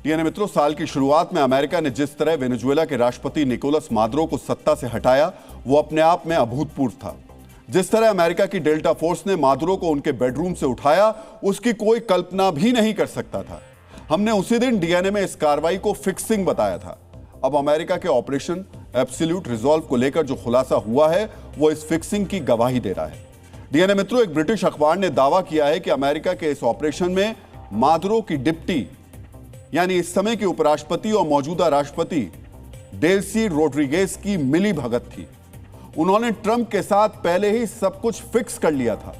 यानी मित्रों, साल की शुरुआत में अमेरिका ने जिस तरह वेनेजुएला के राष्ट्रपति निकोलस मादुरो को सत्ता से हटाया, वो अपने आप में अभूतपूर्व था। जिस तरह अमेरिका की डेल्टा फोर्स ने मादुरो को उनके बेडरूम से उठाया, उसकी कोई कल्पना भी नहीं कर सकता था। हमने उसी दिन डीएनए में इस कार्रवाई को फिक्सिंग बताया था। अब अमेरिका के ऑपरेशन एब्सोल्यूट रिजॉल्व को लेकर जो खुलासा हुआ है, वो इस फिक्सिंग की गवाही दे रहा है। डीएनए मित्रों, एक ब्रिटिश अखबार ने दावा किया है कि अमेरिका के इस ऑपरेशन में मादुरो की डिप्टी, यानी इस समय के उपराष्ट्रपति और मौजूदा राष्ट्रपति डेल्सी रोड्रिगेज की मिली भगत थी। उन्होंने ट्रंप के साथ पहले ही सब कुछ फिक्स कर लिया था।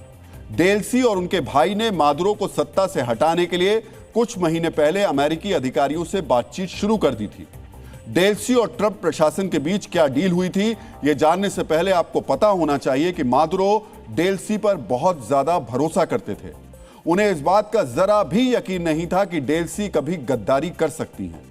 डेल्सी और उनके भाई ने मादुरो को सत्ता से हटाने के लिए कुछ महीने पहले अमेरिकी अधिकारियों से बातचीत शुरू कर दी थी। डेल्सी और ट्रंप प्रशासन के बीच क्या डील हुई थी, यह जानने से पहले आपको पता होना चाहिए कि मादुरो डेल्सी पर बहुत ज्यादा भरोसा करते थे। उन्हें इस बात का जरा भी यकीन नहीं था कि डेल्सी कभी गद्दारी कर सकती हैं,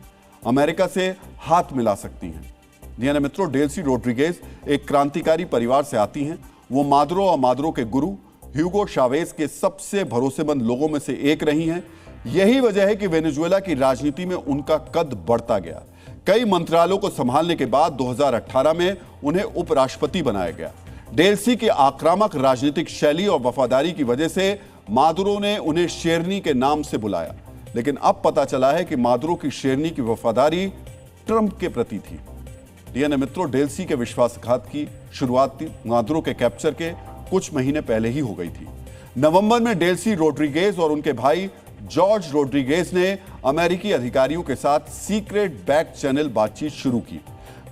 अमेरिका से हाथ मिला सकती हैं। जी मित्रों, डेल्सी रोड्रिगेज एक क्रांतिकारी परिवार से आती हैं। वो मादुरो और मादुरो के गुरु ह्यूगो चावेज के सबसे भरोसेमंद लोगों में से एक रही हैं। यही वजह है कि वेनेजुएला की राजनीति में उनका कद बढ़ता गया। कई मंत्रालयों को संभालने के बाद 2018 में उन्हें उपराष्ट्रपति बनाया गया। डेल्सी की आक्रामक राजनीतिक शैली और वफादारी की वजह से मादुरो ने उन्हें शेरनी के नाम से बुलाया, लेकिन अब पता चला है कि मादुरो की शेरनी की वफादारी ट्रंप के प्रति थी। डीएनए मित्रों, डेल्सी के विश्वासघात की शुरुआत मादुरो के कैप्चर के कुछ महीने पहले ही हो गई थी। नवंबर में डेल्सी रोड्रिगेज और उनके भाई जॉर्ज रोड्रिगेज ने अमेरिकी अधिकारियों के साथ सीक्रेट बैक चैनल बातचीत शुरू की।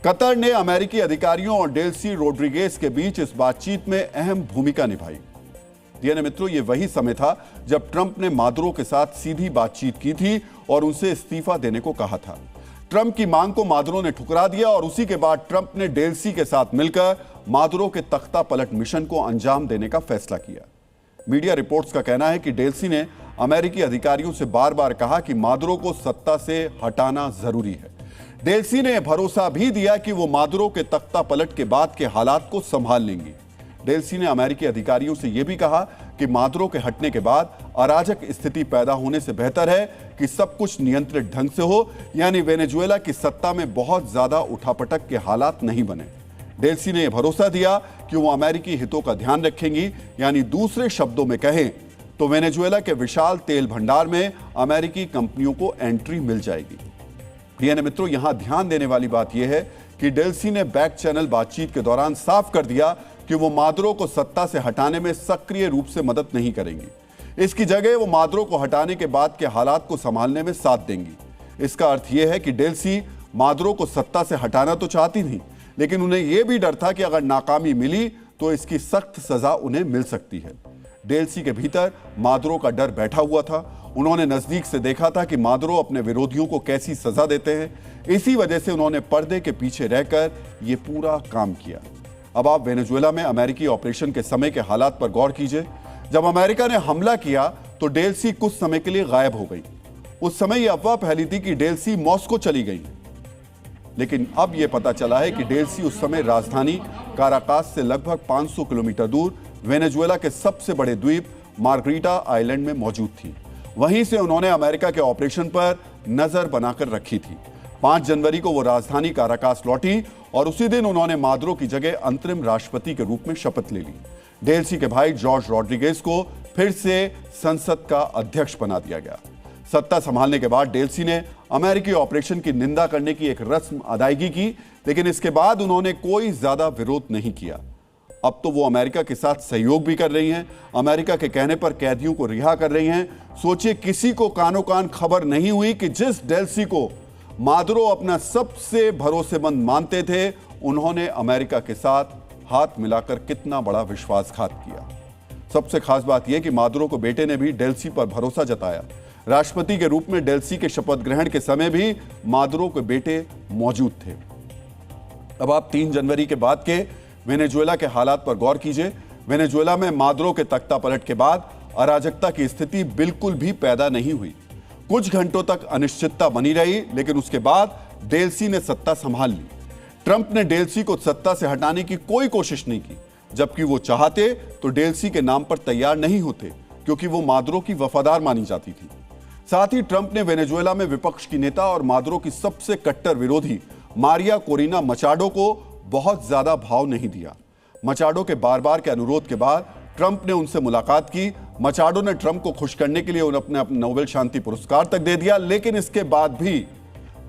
कतर ने अमेरिकी अधिकारियों और डेल्सी रोड्रिगेज के बीच इस बातचीत में अहम भूमिका निभाई। डीएनए मित्रों, यह वही समय था जब ट्रंप ने मादुरो के साथ सीधी बातचीत की थी और उनसे इस्तीफा देने को कहा था। ट्रंप की मांग को मादुरो ने ठुकरा दिया और उसी के बाद ट्रंप ने डेल्सी के साथ मिलकर मादुरो के तख्ता पलट मिशन को अंजाम देने का फैसला किया। मीडिया रिपोर्ट्स का कहना है कि डेल्सी ने अमेरिकी अधिकारियों से बार बार कहा कि मादुरो को सत्ता से हटाना जरूरी है। डेल्सी ने भरोसा भी दिया कि वो मादुरो के तख्ता पलट के बाद के हालात को संभाल लेंगी। डेल्सी ने अमेरिकी अधिकारियों से यह भी कहा कि मादुरो के हटने के बाद अराजक स्थिति पैदा होने से बेहतर है कि सब कुछ नियंत्रित ढंग से हो, यानी वेनेजुएला की सत्ता में बहुत ज्यादा उठापटक के हालात नहीं बने। डेल्सी ने यह भरोसा दिया कि वो अमेरिकी हितों का ध्यान रखेंगी, यानी दूसरे शब्दों में कहें तो वेनेजुएला के विशाल तेल भंडार में अमेरिकी कंपनियों को एंट्री मिल जाएगी। डीएनए मित्रों, यहां ध्यान देने वाली बात यह है कि डेल्सी ने बैक चैनल बातचीत के दौरान साफ कर दिया कि वो मादुरो को सत्ता से हटाने में सक्रिय रूप से मदद नहीं करेंगी। इसकी जगह वो मादुरो को हटाने के बाद के हालात को संभालने में साथ देंगी। इसका अर्थ यह है कि डेल्सी मादुरो को सत्ता से हटाना तो चाहती थी, लेकिन उन्हें यह भी डर था कि अगर नाकामी मिली तो इसकी सख्त सजा उन्हें मिल सकती है। डेल्सी के भीतर मादुरो का डर बैठा हुआ था। उन्होंने नजदीक से देखा था कि मादुरो अपने विरोधियों को कैसी सजा देते हैं। इसी वजह से उन्होंने पर्दे के पीछे रहकर यह पूरा काम किया। अब आप वेनेजुएला में अमेरिकी ऑपरेशन के समय के हालात पर गौर कीजिए। जब अमेरिका ने हमला किया तो डेल्सी कुछ समय के लिए गायब हो गई। उस समय यह अफवाह फैली थी कि डेल्सी मॉस्को चली गई, लेकिन अब यह पता चला है कि डेल्सी उस समय राजधानी काराकास से लगभग 500 किलोमीटर दूर वेनेजुएला के सबसे बड़े द्वीप मार्गरीटा आइलैंड में मौजूद थी। वहीं से उन्होंने अमेरिका के ऑपरेशन पर नजर बनाकर रखी थी। 5 जनवरी को वो राजधानी काराकास लौटी और उसी दिन उन्होंने मादुरो की जगह अंतरिम राष्ट्रपति के रूप में शपथ ले ली। डेल्सी के भाई जॉर्ज रोड्रिगेज को फिर से संसद का अध्यक्ष बना दिया गया। सत्ता संभालने के बाद डेल्सी ने अमेरिकी ऑपरेशन की निंदा करने की एक रस्म अदायगी की, लेकिन इसके बाद उन्होंने कोई ज्यादा विरोध नहीं किया। अब तो वो अमेरिका के साथ सहयोग भी कर रही हैं, अमेरिका के कहने पर कैदियों को रिहा कर रही हैं। सोचिए, किसी को कानो कान खबर नहीं हुई कि जिस डेल्सी को मादुरो अपना सबसे भरोसेमंद मानते थे, उन्होंने अमेरिका के साथ हाथ मिलाकर कितना बड़ा विश्वासघात किया। सबसे खास बात यह कि मादुरो को बेटे ने भी डेल्सी पर भरोसा जताया। राष्ट्रपति के रूप में डेल्सी के शपथ ग्रहण के समय भी मादुरो के बेटे मौजूद थे। अब आप 3 जनवरी के बाद के वेनेजुएला के हालात पर गौर कीजिए। वेनेजुएला में मादुरो के तख्ता पलट के बाद अराजकता की स्थिति बिल्कुल भी पैदा नहीं हुई। कुछ घंटों तक अनिश्चितता बनी रही, लेकिन उसके बाद डेल्सी ने सत्ता संभाल ली। ट्रंप ने डेल्सी को सत्ता से हटाने की कोई कोशिश नहीं की, जबकि वो चाहते तो डेल्सी के नाम पर तैयार नहीं होते, क्योंकि वो मादुरो की वफादार मानी जाती थी। साथ ही ट्रंप ने वेनेजुएला में विपक्ष की नेता और मादुरो की सबसे कट्टर विरोधी मारिया कोरिना मचाडो को बहुत ज्यादा भाव नहीं दिया। मचाडो के बार बार के अनुरोध के बाद ट्रंप ने उनसे मुलाकात की। मचाडो ने ट्रंप को खुश करने के लिए उन्हें अपने नोबेल शांति पुरस्कार तक दे दिया, लेकिन इसके बाद भी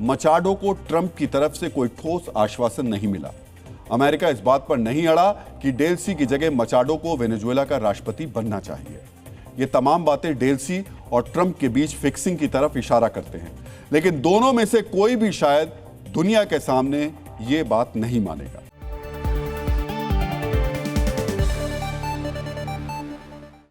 मचाडो को ट्रंप की तरफ से कोई ठोस आश्वासन नहीं मिला। अमेरिका इस बात पर नहीं अड़ा कि डेल्सी की जगह मचाडो को वेनेजुएला का राष्ट्रपति बनना चाहिए। ये तमाम बातें डेल्सी और ट्रंप के बीच फिक्सिंग की तरफ इशारा करते हैं, लेकिन दोनों में से कोई भी शायद दुनिया के सामने ये बात नहीं मानेगा।